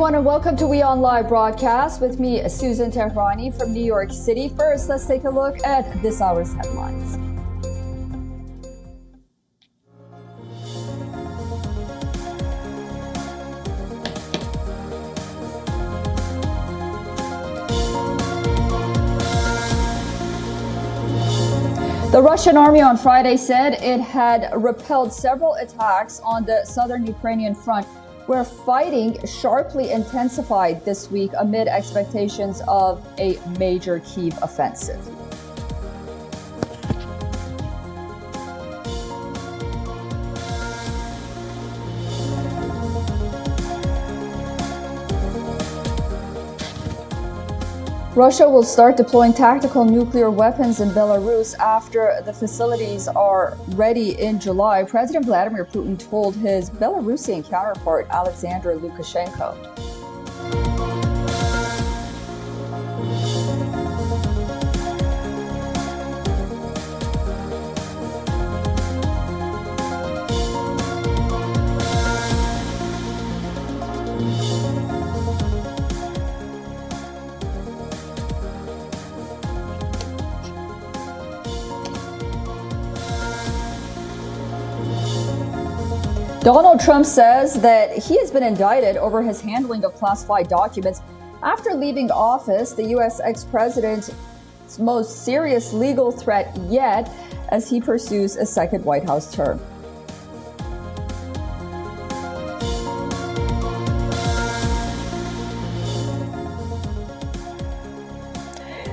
everyone, and welcome to WION Live Broadcast with me, Susan Tehrani from New York City. First, let's take a look at this hour's headlines. The Russian army on Friday said it had repelled several attacks on the southern Ukrainian front, where fighting sharply intensified this week amid expectations of a major Kyiv offensive. Russia will start deploying tactical nuclear weapons in Belarus after the facilities are ready in July, President Vladimir Putin told his Belarusian counterpart, Alexander Lukashenko. Donald Trump says that he has been indicted over his handling of classified documents after leaving office, the U.S. ex-president's most serious legal threat yet as he pursues a second White House term.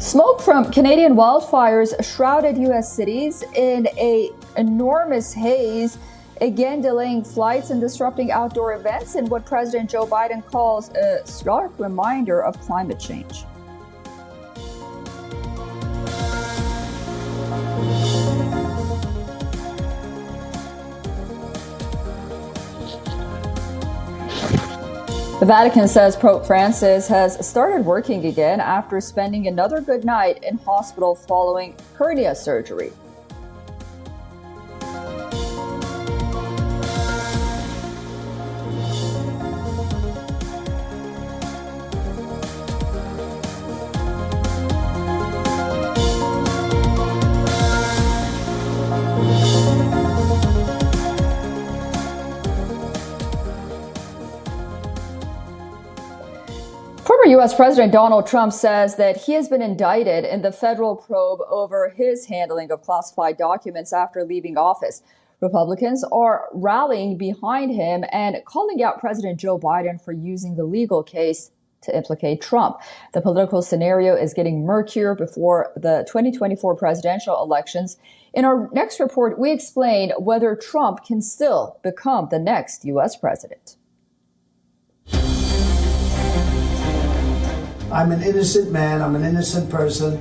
Smoke from Canadian wildfires shrouded U.S. cities in an enormous haze, again delaying flights and disrupting outdoor events in what President Joe Biden calls a stark reminder of climate change. The Vatican says Pope Francis has started working again after spending another good night in hospital following hernia surgery. Former U.S. President Donald Trump says that he has been indicted in the federal probe over his handling of classified documents after leaving office. Republicans are rallying behind him and calling out President Joe Biden for using the legal case to implicate Trump. The political scenario is getting murkier before the 2024 presidential elections. In our next report, we explain whether Trump can still become the next U.S. president. I'm an innocent man, I'm an innocent person.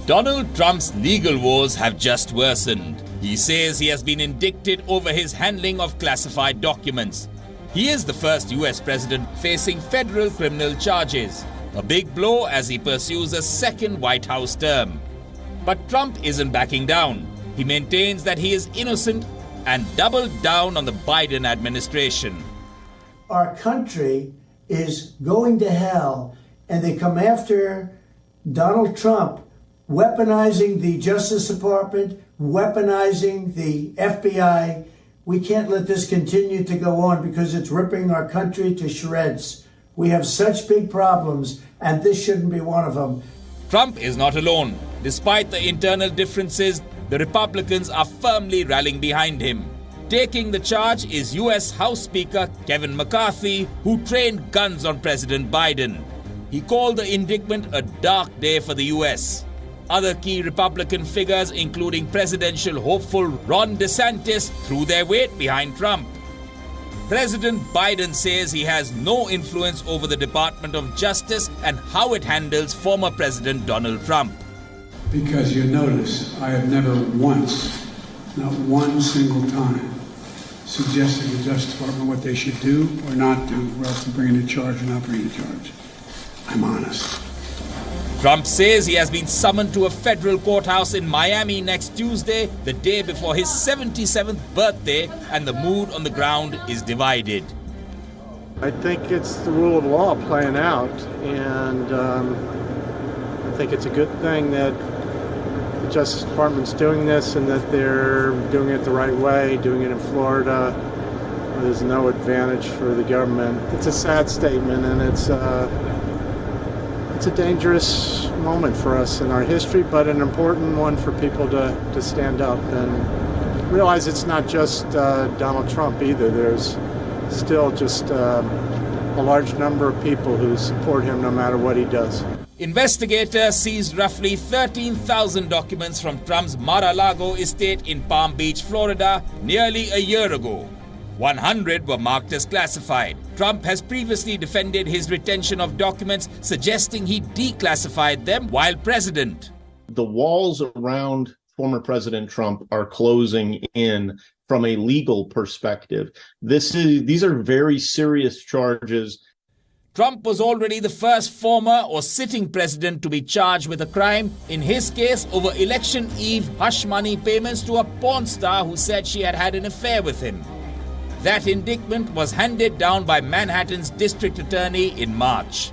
Donald Trump's legal woes have just worsened. He says he has been indicted over his handling of classified documents. He is the first US president facing federal criminal charges, a big blow as he pursues a second White House term. But Trump isn't backing down. He maintains that he is innocent and doubled down on the Biden administration. Our country is going to hell, and they come after Donald Trump, weaponizing the Justice Department, weaponizing the FBI. We can't let this continue to go on because it's ripping our country to shreds. We have such big problems, and this shouldn't be one of them. Trump is not alone. Despite the internal differences, the Republicans are firmly rallying behind him. Taking the charge is U.S. House Speaker Kevin McCarthy, who trained guns on President Biden. He called the indictment a dark day for the U.S. Other key Republican figures, including presidential hopeful Ron DeSantis, threw their weight behind Trump. President Biden says he has no influence over the Department of Justice and how it handles former President Donald Trump. Because you notice I have never once not one single time, suggested to the Justice Department what they should do or not do, or else to bring a charge or not bring a charge. I'm honest. Trump says he has been summoned to a federal courthouse in Miami next Tuesday, the day before his 77th birthday, and the mood on the ground is divided. I think it's the rule of law playing out, and I think it's a good thing that the Justice Department's doing this and that they're doing it the right way, doing it in Florida. There's no advantage for the government. It's a sad statement, and it's a dangerous moment for us in our history, but an important one for people to stand up and realize it's not just Donald Trump either. There's still just a large number of people who support him no matter what he does. Investigators seized roughly 13,000 documents from Trump's Mar-a-Lago estate in Palm Beach, Florida, nearly a year ago. 100 were marked as classified. Trump has previously defended his retention of documents, suggesting he declassified them while president. The walls around former President Trump are closing in from a legal perspective. These are very serious charges. Trump was already the first former or sitting president to be charged with a crime, in his case over election eve hush money payments to a porn star who said she had had an affair with him. That indictment was handed down by Manhattan's district attorney in March.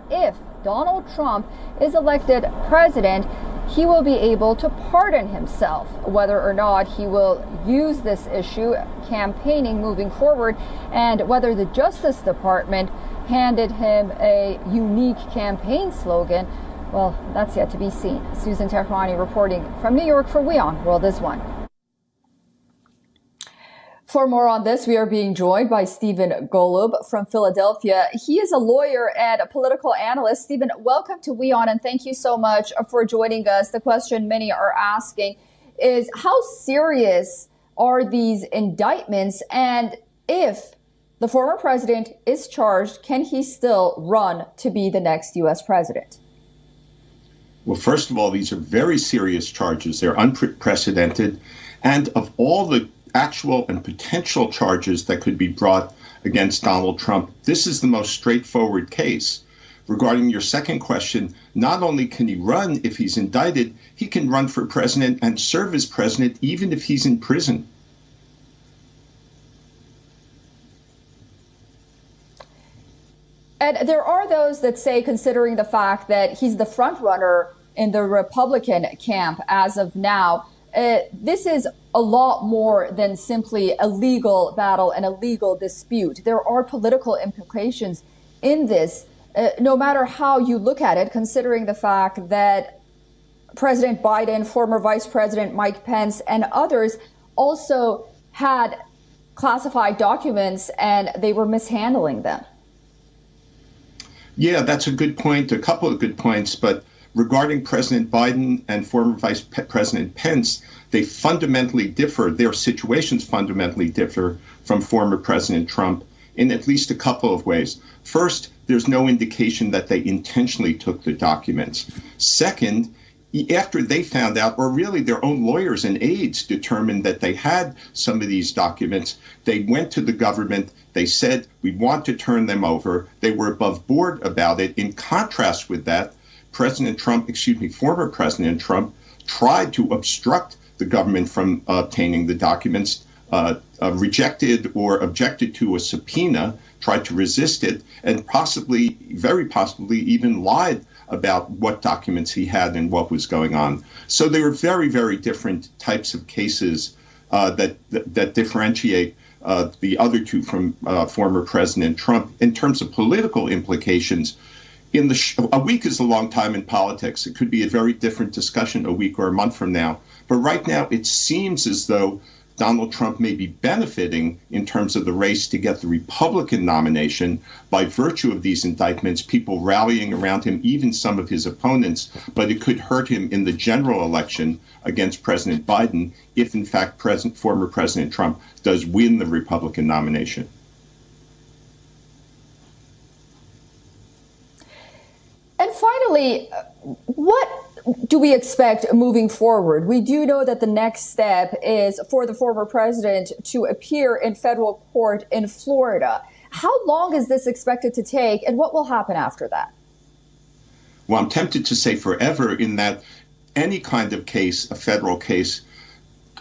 If Donald Trump is elected president, he will be able to pardon himself. Whether or not he will use this issue campaigning moving forward, and whether the Justice Department handed him a unique campaign slogan, well, that's yet to be seen. Susan Tehrani reporting from New York for WION World is One. For more on this, we are being joined by Stephen Golub from Philadelphia. He is a lawyer and a political analyst. Stephen, welcome to WION, and thank you so much for joining us. The question many are asking is, how serious are these indictments? And if the former president is charged, can he still run to be the next U.S. president? Well, first of all, these are very serious charges. They're unprecedented. And of all the actual and potential charges that could be brought against Donald Trump, this is the most straightforward case. Regarding your second question, not only can he run if he's indicted, he can run for president and serve as president even if he's in prison. And there are those that say, considering the fact that he's the front runner in the Republican camp as of now, this is a lot more than simply a legal battle and a legal dispute. There are political implications in this, no matter how you look at it, considering the fact that President Biden, former Vice President Mike Pence, and others also had classified documents and they were mishandling them. Yeah, that's a good point, a couple of good points. But regarding President Biden and former Vice President Pence, they fundamentally differ. Their situations fundamentally differ from former President Trump in at least a couple of ways. First, there's no indication that they intentionally took the documents. Second, after they found out, or really their own lawyers and aides determined that they had some of these documents, they went to the government. They said, we want to turn them over. They were above board about it. In contrast with that, former President Trump tried to obstruct the government from obtaining the documents, rejected or objected to a subpoena, tried to resist it, and very possibly even lied about what documents he had and what was going on. So they were very, very different types of cases that differentiate the other two from former President Trump. In terms of political implications, a week is a long time in politics. It could be a very different discussion a week or a month from now. But right now, it seems as though Donald Trump may be benefiting in terms of the race to get the Republican nomination by virtue of these indictments, people rallying around him, even some of his opponents. But it could hurt him in the general election against President Biden if, in fact, former President Trump does win the Republican nomination. And finally, what do we expect moving forward? We do know that the next step is for the former president to appear in federal court in Florida. How long is this expected to take, and what will happen after that? Well, I'm tempted to say forever, in that any kind of case, a federal case,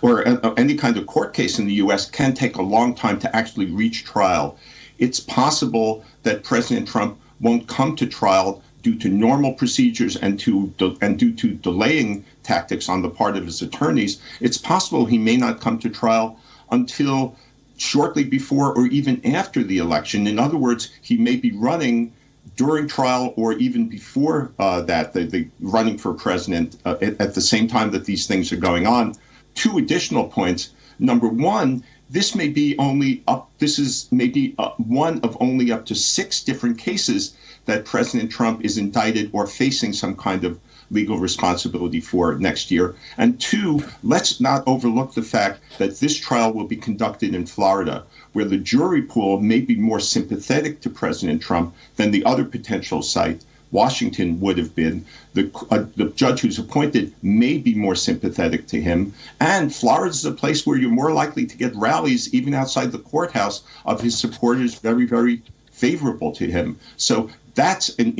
or any kind of court case in the U.S. can take a long time to actually reach trial. It's possible that President Trump won't come to trial due to normal procedures and due to delaying tactics on the part of his attorneys. It's possible he may not come to trial until shortly before or even after the election. In other words, he may be running during trial or even before that, the running for president at the same time that these things are going on. Two additional points. Number one, this may be one of only up to 6 different cases that President Trump is indicted or facing some kind of legal responsibility for next year. And two, let's not overlook the fact that this trial will be conducted in Florida, where the jury pool may be more sympathetic to President Trump than the other potential site, Washington, would have been. The judge who's appointed may be more sympathetic to him. And Florida is a place where you're more likely to get rallies, even outside the courthouse, of his supporters very, very favorable to him. So that's an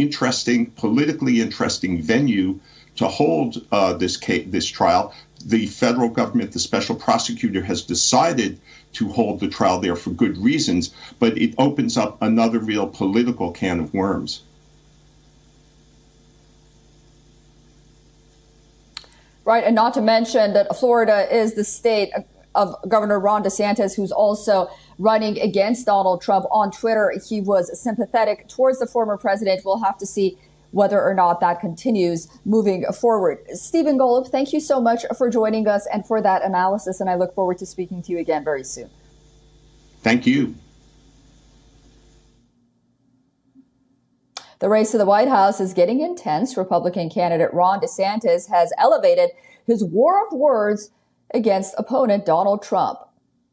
politically interesting venue to hold this trial. The federal government, the special prosecutor, has decided to hold the trial there for good reasons, but it opens up another real political can of worms. Right, and not to mention that Florida is the state of Governor Ron DeSantis, who's also running against Donald Trump. On Twitter, he was sympathetic towards the former president. We'll have to see whether or not that continues moving forward. Stephen Golub, thank you so much for joining us and for that analysis, and I look forward to speaking to you again very soon. Thank you. The race to the White House is getting intense. Republican candidate Ron DeSantis has elevated his war of words against opponent Donald Trump.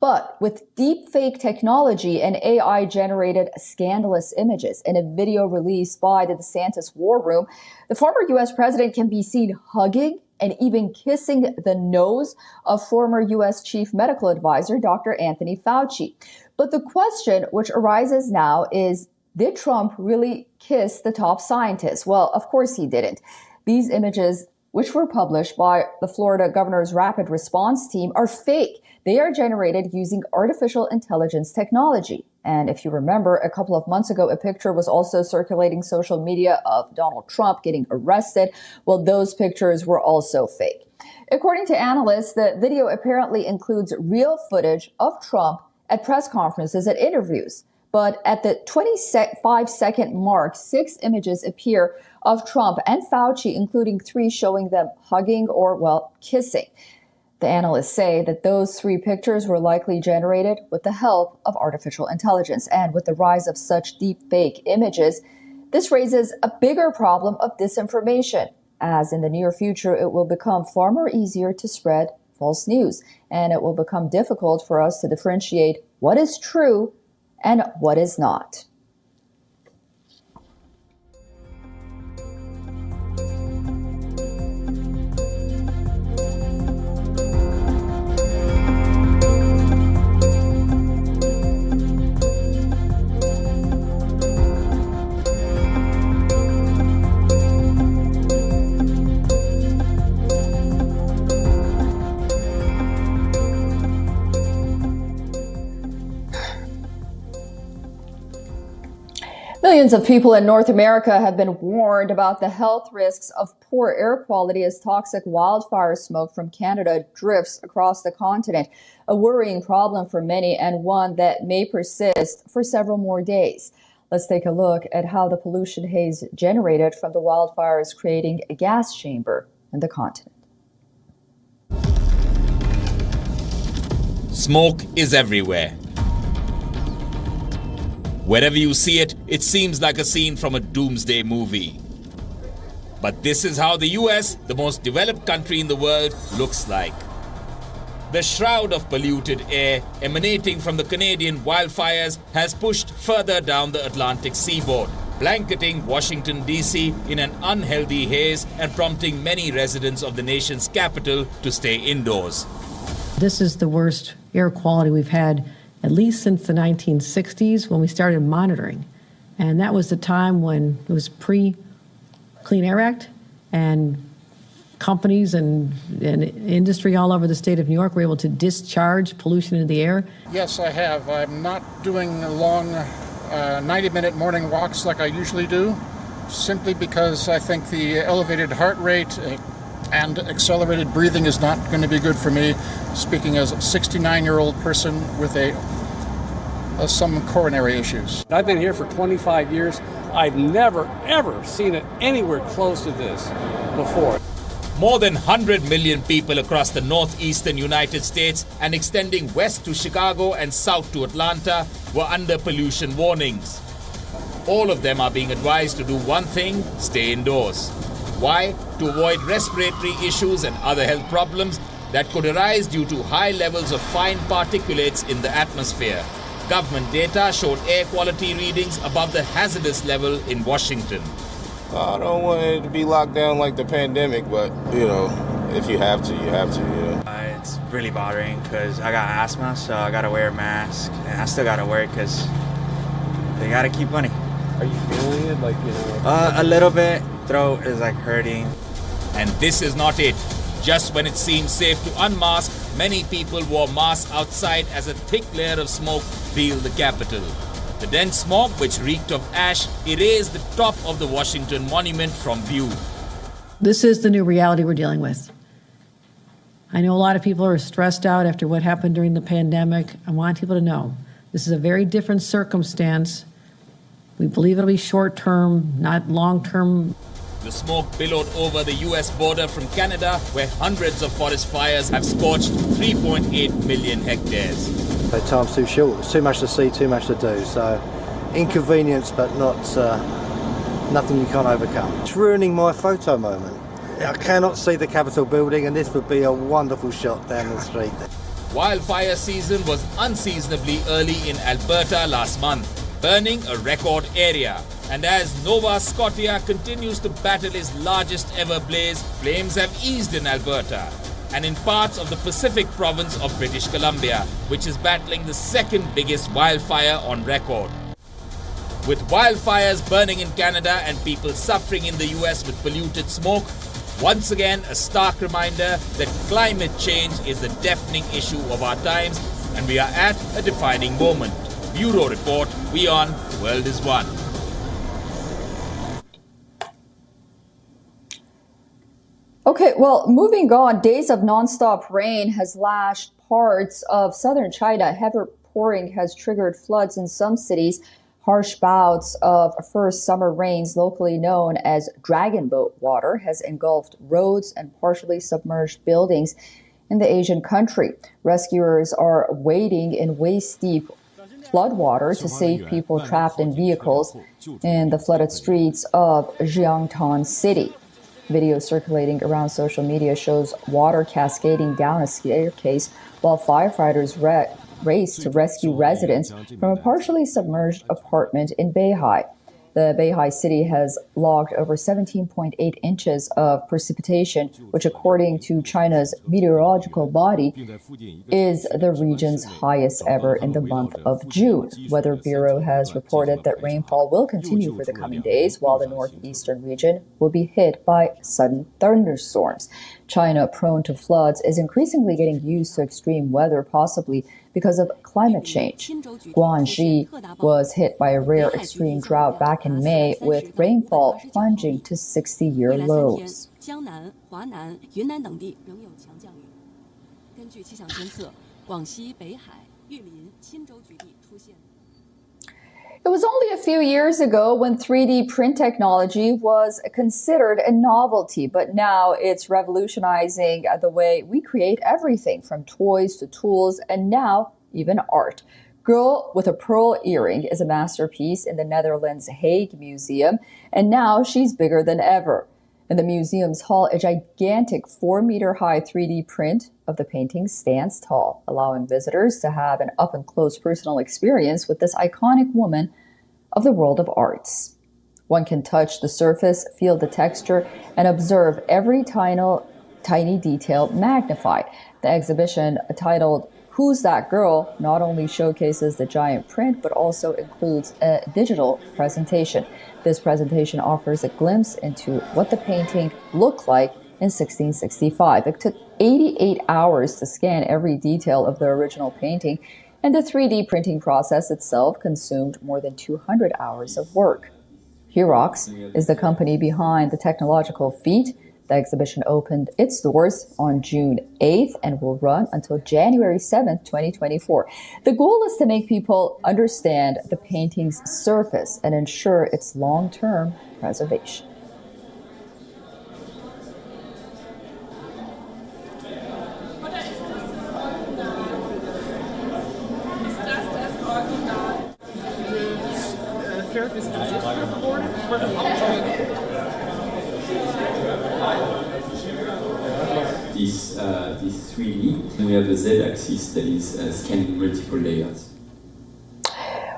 But with deep fake technology and AI-generated scandalous images in a video released by the DeSantis War Room, the former U.S. president can be seen hugging and even kissing the nose of former U.S. Chief Medical Advisor Dr. Anthony Fauci. But the question which arises now is, did Trump really kiss the top scientist? Well, of course he didn't. These images, which were published by the Florida governor's rapid response team, are fake. They are generated using artificial intelligence technology. And if you remember, a couple of months ago, a picture was also circulating social media of Donald Trump getting arrested. Well, those pictures were also fake. According to analysts, the video apparently includes real footage of Trump at press conferences and interviews. But at the 25-second mark, 6 images appear of Trump and Fauci, including 3 showing them hugging or, well, kissing. The analysts say that those 3 pictures were likely generated with the help of artificial intelligence. And with the rise of such deep fake images, this raises a bigger problem of disinformation, as in the near future, it will become far more easier to spread false news. And it will become difficult for us to differentiate what is true and what is not. Millions of people in North America have been warned about the health risks of poor air quality as toxic wildfire smoke from Canada drifts across the continent. A worrying problem for many and one that may persist for several more days. Let's take a look at how the pollution haze generated from the wildfires creating a gas chamber in the continent. Smoke is everywhere. Wherever you see it, it seems like a scene from a doomsday movie. But this is how the US, the most developed country in the world, looks like. The shroud of polluted air emanating from the Canadian wildfires has pushed further down the Atlantic seaboard, blanketing Washington, D.C. in an unhealthy haze and prompting many residents of the nation's capital to stay indoors. This is the worst air quality we've had at least since the 1960s when we started monitoring. And that was the time when it was pre-Clean Air Act, and companies and industry all over the state of New York were able to discharge pollution into the air. Yes, I have. I'm not doing long 90-minute morning walks like I usually do, simply because I think the elevated heart rate and accelerated breathing is not going to be good for me, speaking as a 69-year-old person with some coronary issues. I've been here for 25 years. I've never, ever seen it anywhere close to this before. More than 100 million people across the northeastern United States and extending west to Chicago and south to Atlanta were under pollution warnings. All of them are being advised to do one thing: stay indoors. Why? To avoid respiratory issues and other health problems that could arise due to high levels of fine particulates in the atmosphere. Government data showed air quality readings above the hazardous level in Washington. I don't want it to be locked down like the pandemic, but, if you have to, you have to, It's really bothering because I got asthma, so I got to wear a mask. And I still got to wear it because they got to keep money. Are you feeling it? A little bit. Throat is hurting. And this is not it. Just when it seemed safe to unmask, many people wore masks outside as a thick layer of smoke filled the Capitol. The dense smog, which reeked of ash, erased the top of the Washington Monument from view. This is the new reality we're dealing with. I know a lot of people are stressed out after what happened during the pandemic. I want people to know this is a very different circumstance. We believe it'll be short-term, not long-term. The smoke billowed over the U.S. border from Canada, where hundreds of forest fires have scorched 3.8 million hectares. Time's too short. It's too much to see, too much to do. So, inconvenience, but not nothing you can't overcome. It's ruining my photo moment. I cannot see the Capitol building, and this would be a wonderful shot down the street. Wildfire season was unseasonably early in Alberta last month, burning a record area. And as Nova Scotia continues to battle its largest ever blaze, flames have eased in Alberta and in parts of the Pacific province of British Columbia, which is battling the second biggest wildfire on record. With wildfires burning in Canada and people suffering in the US with polluted smoke, once again a stark reminder that climate change is the deafening issue of our times, and we are at a defining moment. Bureau Report, WION, The World is One. Okay, well, moving on, days of nonstop rain has lashed parts of southern China. Heavy pouring has triggered floods in some cities. Harsh bouts of first summer rains, locally known as dragon boat water, has engulfed roads and partially submerged buildings in the Asian country. Rescuers are wading in waist-deep floodwater to save people trapped in vehicles in the flooded streets of Jiangtan City. Video circulating around social media shows water cascading down a staircase while firefighters race to rescue residents from a partially submerged apartment in Beihai. The Beihai city has logged over 17.8 inches of precipitation, which, according to China's meteorological body, is the region's highest ever in the month of June. Weather Bureau has reported that rainfall will continue for the coming days, while the northeastern region will be hit by sudden thunderstorms. China, prone to floods, is increasingly getting used to extreme weather, possibly because of climate change. Guangxi was hit by a rare extreme drought back in May, with rainfall plunging to 60-year lows. It was only a few years ago when 3D print technology was considered a novelty, but now it's revolutionizing the way we create everything from toys to tools and now even art. Girl with a Pearl Earring is a masterpiece in the Netherlands Hague Museum, and now she's bigger than ever. In the museum's hall, a gigantic 4-meter-high 3D print of the painting stands tall, allowing visitors to have an up-and-close personal experience with this iconic woman of the world of arts. One can touch the surface, feel the texture, and observe every tiny detail magnified. The exhibition, titled Who's That Girl?, not only showcases the giant print, but also includes a digital presentation. This presentation offers a glimpse into what the painting looked like in 1665. It took 88 hours to scan every detail of the original painting, and the 3D printing process itself consumed more than 200 hours of work. Hurox is the company behind the technological feat. The exhibition opened its doors on June 8th and will run until January 7th, 2024. The goal is to make people understand the painting's surface and ensure its long-term preservation. This 3D, we have a Z-axis that is scanning multiple layers.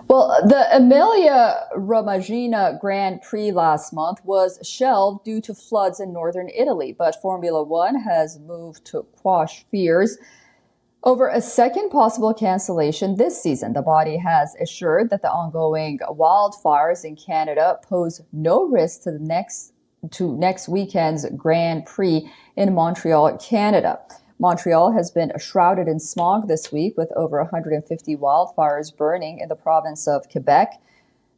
Well, the Emilia-Romagna Grand Prix last month was shelved due to floods in northern Italy, but Formula One has moved to quash fears over a second possible cancellation this season. The body has assured that the ongoing wildfires in Canada pose no risk to next weekend's Grand Prix in Montreal, Canada. Montreal has been shrouded in smog this week with over 150 wildfires burning in the province of Quebec.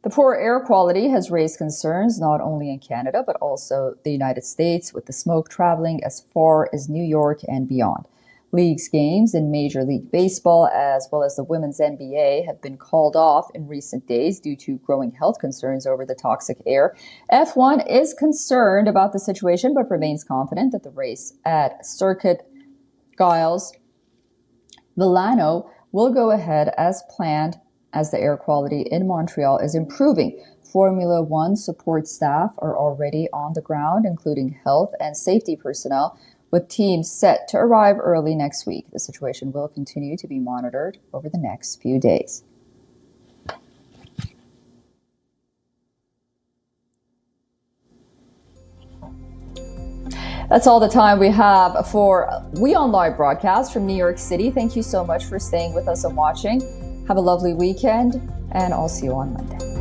The poor air quality has raised concerns not only in Canada, but also the United States, with the smoke traveling as far as New York and beyond. Leagues games in Major League Baseball, as well as the Women's NBA, have been called off in recent days due to growing health concerns over the toxic air. F1 is concerned about the situation, but remains confident that the race at Circuit Gilles Villeneuve will go ahead as planned, as the air quality in Montreal is improving. Formula One support staff are already on the ground, including health and safety personnel, with teams set to arrive early next week. The situation will continue to be monitored over the next few days. That's all the time we have for WION Live Broadcast from New York City. Thank you so much for staying with us and watching. Have a lovely weekend, and I'll see you on Monday.